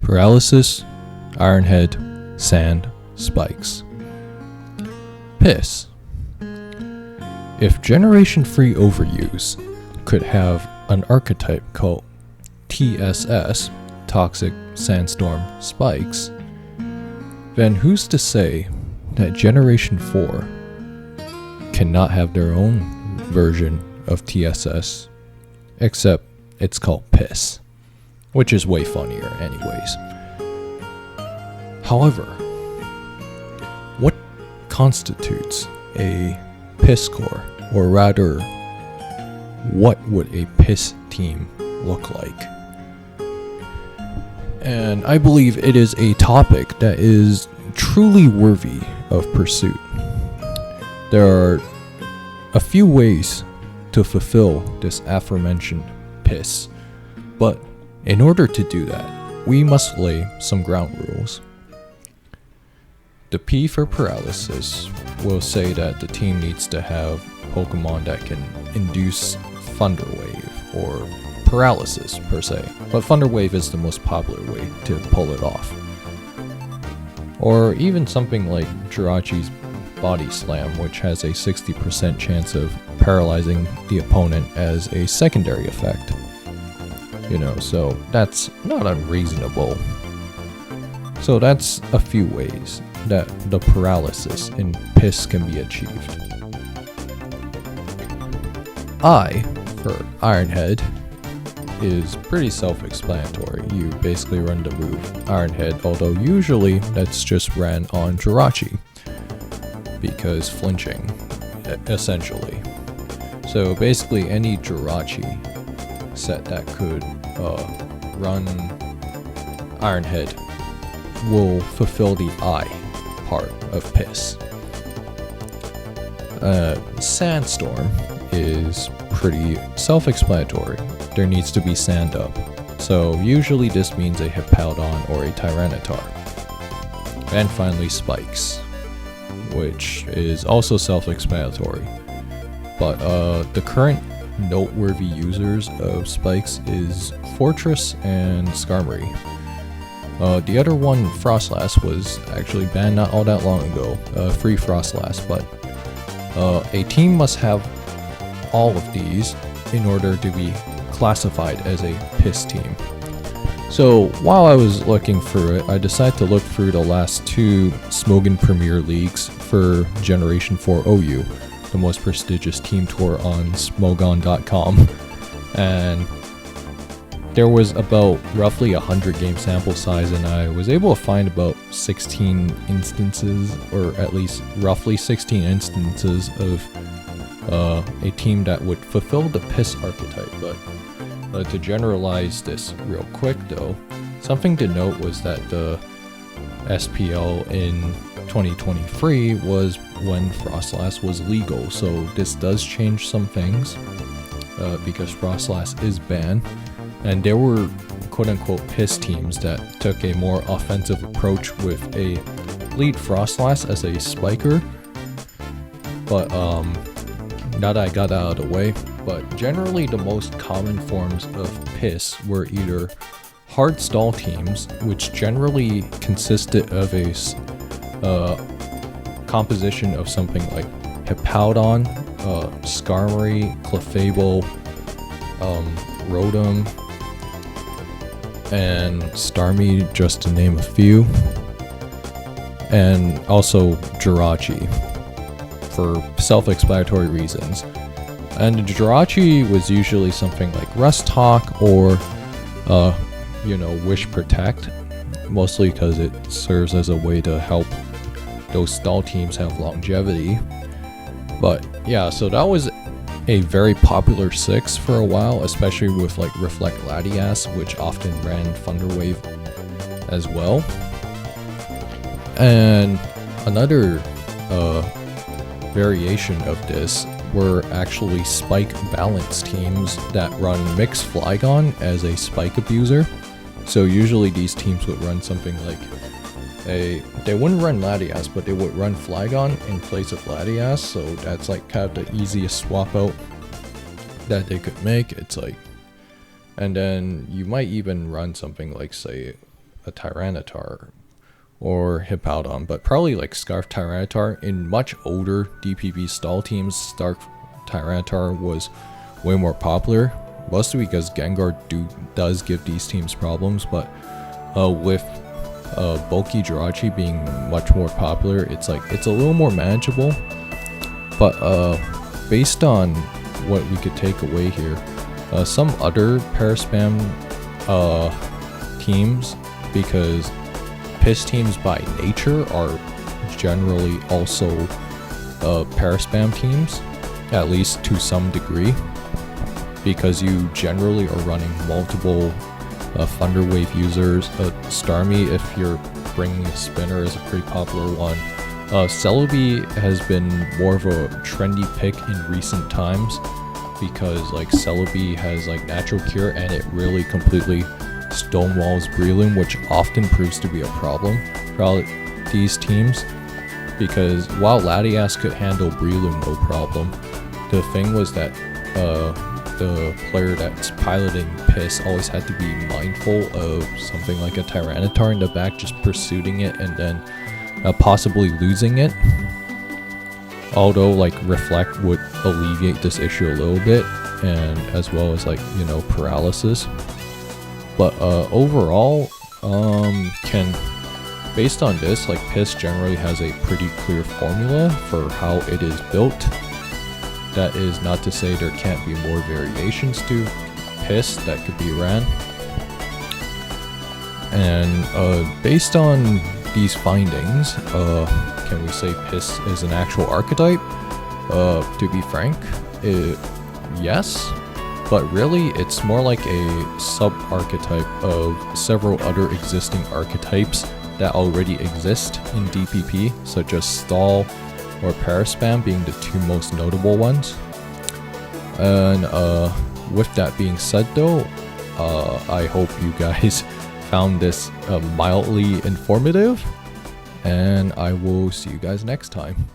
Paralysis, Ironhead, Sand, Spikes. P.I.S.S. If Generation 3 overuse could have an archetype called T.S.S, Toxic Sandstorm Spikes, then who's to say that Generation 4 cannot have their own version of T.S.S, except it's called P.I.S.S, which is way funnier anyways. However, what constitutes a P.I.S.S core, or rather, what would a P.I.S.S team look like? And I believe it is a topic that is truly worthy of pursuit. There are a few ways to fulfill this aforementioned P.I.S.S, but in order to do that, we must lay some ground rules. The P for paralysis will say that the team needs to have Pokemon that can induce Thunder Wave, or paralysis per se, but Thunder Wave is the most popular way to pull it off. Or even something like Jirachi's Body Slam, which has a 60% chance of paralyzing the opponent as a secondary effect. So that's not unreasonable. So that's a few ways that the paralysis in P.I.S.S can be achieved. I, for Ironhead, is pretty self-explanatory. You basically run the move Ironhead, although usually that's just ran on Jirachi, because flinching, essentially. So basically any Jirachi set that could run Ironhead will fulfill the I part of P.I.S.S. Sandstorm is pretty self-explanatory. There needs to be sand up. So usually this means a Hippowdon or a Tyranitar. And finally Spikes, which is also self-explanatory. But the current noteworthy users of Spikes is Fortress and Skarmory. The other one, Frostlass, was actually banned not all that long ago, free Frostlass, but a team must have all of these in order to be classified as a P.I.S.S team. So while I was looking through it, I decided to look through the last two Smogon Premier Leagues for Generation 4 OU, the most prestigious team tour on Smogon.com, and there was about roughly 100 game sample size, and I was able to find about 16 instances, or at least roughly 16 instances of a team that would fulfill the P.I.S.S archetype. But to generalize this real quick though, something to note was that the SPL in 2023 was when Frostlass was legal, so this does change some things, because Frostlass is banned. And there were quote-unquote P.I.S.S teams that took a more offensive approach with a lead Frostlass as a spiker. But now that I got that out of the way, but generally the most common forms of P.I.S.S were either hard stall teams, which generally consisted of a composition of something like Hippowdon, Skarmory, Clefable, Rotom, and Starmie, just to name a few, and also Jirachi, for self-explanatory reasons. And Jirachi was usually something like Rust Talk or, Wish Protect, mostly because it serves as a way to help those stall teams have longevity. But yeah, so that was a very popular 6 for a while, especially with like Reflect Latias, which often ran Thunder Wave as well. And another variation of this were actually Spike Balance teams that run Mix Flygon as a Spike abuser. So usually these teams would run something like they wouldn't run Latias, but they would run Flygon in place of Latias, so that's like kind of the easiest swap out that they could make. It's like, and then you might even run something like, say, a Tyranitar or Hippowdon, but probably like Scarf Tyranitar. In much older DPP stall teams, Scarf Tyranitar was way more popular, mostly because Gengar does give these teams problems, but with bulky Jirachi being much more popular, it's a little more manageable. But based on what we could take away here, some other Paraspam teams, because P.I.S.S teams by nature are generally also Paraspam teams, at least to some degree, because you generally are running multiple Thunder Wave users. Starmie, if you're bringing a spinner, is a pretty popular one. Celebi has been more of a trendy pick in recent times, because like Celebi has like natural cure and it really completely stonewalls Breloom, which often proves to be a problem for these teams, because while Latias could handle Breloom no problem, the thing was that the player that's piloting P.I.S.S always had to be mindful of something like a Tyranitar in the back, just pursuing it and then possibly losing it. Although like Reflect would alleviate this issue a little bit, and as well as like, you know, paralysis. But overall, based on this, like P.I.S.S generally has a pretty clear formula for how it is built. That is not to say there can't be more variations to P.I.S.S that could be ran. And based on these findings, can we say P.I.S.S is an actual archetype? To be frank, yes. But really, it's more like a sub-archetype of several other existing archetypes that already exist in DPP, such as Stall or Paraspam being the two most notable ones. And with that being said though, I hope you guys found this mildly informative, and I will see you guys next time.